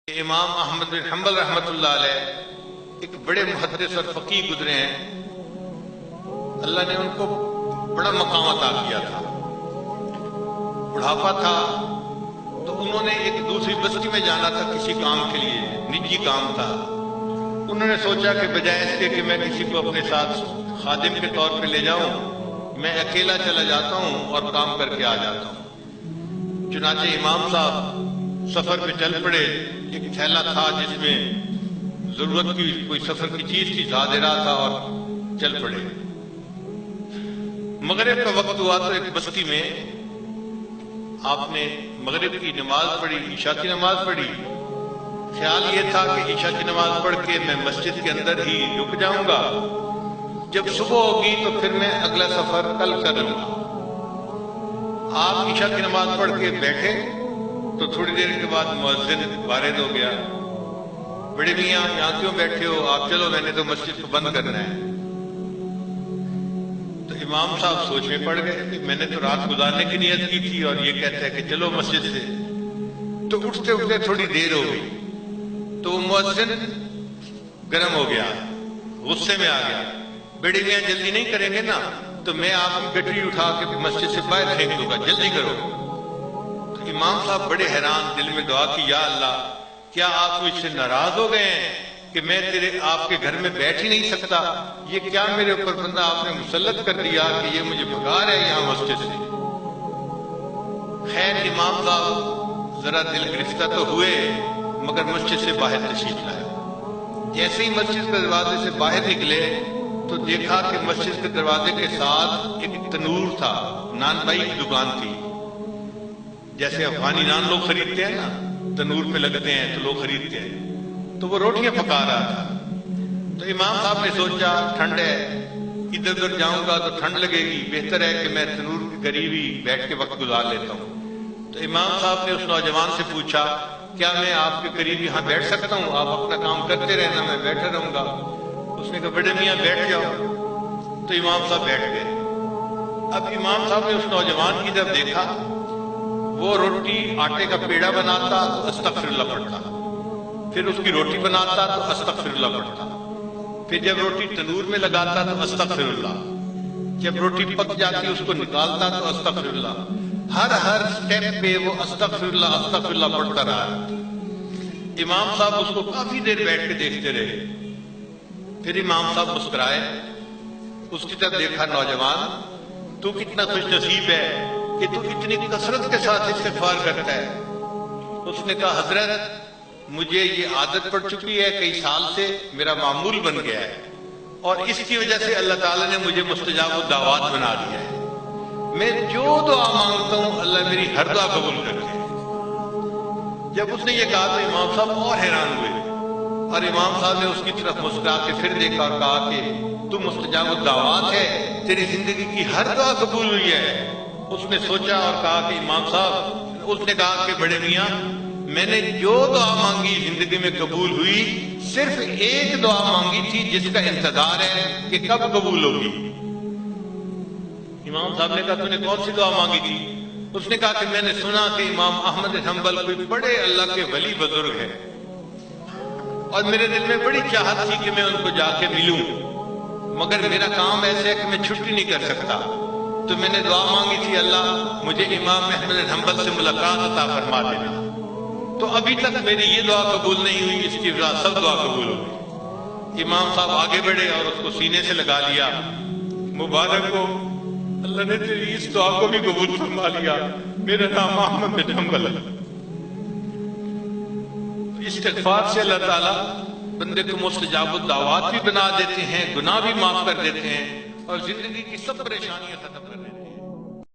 امام احمد بن حنبل رحمۃ اللہ علیہ ایک بڑے محدث اور فقیہ گزرے ہیں. اللہ نے ان کو بڑا مقام عطا کیا تھا. بڑھاپا تھا تو انہوں نے ایک دوسری بستی میں جانا تھا کسی کام کے لیے، نجی کام تھا. انہوں نے سوچا کہ بجائے اس کے کہ میں کسی کو اپنے ساتھ خادم کے طور پہ لے جاؤں، میں اکیلا چلا جاتا ہوں اور کام کر کے آ جاتا ہوں. چنانچہ امام صاحب سفر پہ چل پڑے. ایک تھیلا تھا جس میں ضرورت کی کوئی سفر کی چیز تھی، زیادہ رہا تھا اور چل پڑے. مغرب کا وقت ہوا تو ایک بستی میں آپ نے مغرب کی نماز پڑھی، عشاء کی نماز پڑھی. خیال یہ تھا کہ عشاء کی نماز پڑھ کے میں مسجد کے اندر ہی رک جاؤں گا، جب صبح ہوگی تو پھر میں اگلا سفر کل کر لوں گا. آپ عشاء کی نماز پڑھ کے بیٹھے تو تھوڑی دیر کے بعد مؤذن وارد ہو گیا. بڑے میاں یہاں کیوں بیٹھے ہو؟ آپ چلو، میں نے تو مسجد کو بند کرنا ہے. تو امام صاحب سوچ میں پڑ گئے کہ میں نے تو رات گزارنے کی نیت کی تھی اور یہ کہتا ہے کہ چلو مسجد سے. تو اٹھتے اٹھتے تھوڑی دیر ہو گئی تو وہ مؤذن گرم ہو گیا، غصے میں آ گیا. بڑے میاں جلدی نہیں کریں گے نا تو میں آپ کی گٹری اٹھا کے مسجد سے باہر پھینک دوں گا، جلدی کرو. امام صاحب بڑے حیران، دل میں دعا کی، یا اللہ کیا آپ مجھ سے ناراض ہو گئے ہیں کہ میں آپ کے گھر میں بیٹھ ہی نہیں سکتا؟ یہ کیا میرے اوپر بندہ آپ نے مسلط کر دیا کہ یہ مجھے بھگا رہا ہے یہاں مسجد سے. خیر امام صاحب ذرا دل گرفتہ تو ہوئے مگر مسجد سے باہر تشریف لائے. جیسے ہی مسجد کے دروازے سے باہر نکلے تو دیکھا کہ مسجد کے دروازے کے ساتھ ایک تنور تھا، نان بھائی کی دکان تھی. جیسے افغانی نان لوگ خریدتے ہیں نا، تنور پہ لگتے ہیں تو لوگ خریدتے ہیں، تو وہ روٹیاں پکا رہا تھا. تو امام صاحب نے سوچا ٹھنڈ ہے، ادھر ادھر جاؤں گا تو ٹھنڈ لگے گی، بہتر ہے کہ میں تنور کے قریب ہی بیٹھ کے وقت گزار لیتا ہوں. تو امام صاحب نے اس نوجوان سے پوچھا کیا میں آپ کے قریب یہاں بیٹھ سکتا ہوں؟ آپ اپنا کام کرتے رہنا، میں بیٹھا رہوں گا. اس نے کہا بڑے میاں بیٹھ جاؤ. تو امام صاحب بیٹھ گئے. اب امام صاحب نے اس نوجوان کی طرف دیکھا، وہ روٹی آٹے کا پیڑا بناتا تو استغفر اللہ پڑھتا، پھر اس کی روٹی بناتا تو استغفر اللہ پڑھتا، پھر جب روٹی تنور میں لگاتا تو استغفر اللہ، جب روٹی پک جاتی اس کو نکالتا تو استغفر اللہ. ہر سٹیپ پہ وہ استغفر اللہ پڑھتا رہا. امام صاحب اس کو کافی دیر بیٹھ کے دیکھتے رہے. پھر امام صاحب مسکرائے، اس کی طرف دیکھا، نوجوان تو کتنا خوش نصیب ہے کہ تو اتنی کثرت کے ساتھ استغفار کرتا ہے. اس نے کہا حضرت مجھے یہ عادت پڑ چکی ہے، کئی سال سے میرا معمول بن گیا ہے اور اس کی وجہ سے اللہ تعالیٰ نے مجھے مستجاب الدعوات بنا دیا ہے. میں جو دعا مانگتا ہوں اللہ میری ہر دعا قبول کرتے ہیں. جب اس نے یہ کہا تو امام صاحب اور حیران ہوئے اور امام صاحب نے اس کی طرف مسکرا کے پھر دیکھا اور کہا کہ تو مستجاب الدعوات ہے، تیری زندگی کی ہر دعا قبول ہوئی ہے. اس نے سوچا اور کہا کہ امام صاحب، اس نے کہا کہ بڑے میاں میں نے جو دعا مانگی زندگی میں قبول ہوئی، صرف ایک دعا مانگی تھی جس کا انتظار ہے کہ کب قبول ہوگی. امام صاحب نے کہا تو نے کون سی دعا مانگی تھی؟ اس نے کہا کہ میں نے سنا کہ امام احمد بن حنبل کوئی بڑے اللہ کے ولی بزرگ ہے اور میرے دل میں بڑی چاہت تھی کہ میں ان کو جا کے ملوں، مگر میرا کام ایسے ہے کہ میں چھٹی نہیں کر سکتا. تو میں نے دعا مانگی تھی اللہ مجھے امام احمد بن حنبل سے ملاقات عطا فرما دینا. تو ابھی تک میری یہ دعا قبول نہیں ہوئی، اس کی وجہ سب دعا قبول ہو گئی. امام صاحب آگے بڑھے اور اس کو سینے سے لگا لیا. مبارک ہو، اللہ نے تیری اس دعا کو بھی قبول فرما لیا، میرا نام احمد بن حنبل ہے. استغفار سے اللہ تعالیٰ بندے کو مستجاب الدعوات بھی بنا دیتے ہیں، گناہ بھی معاف کر دیتے ہیں اور زندگی کی سب پریشانیاں ختم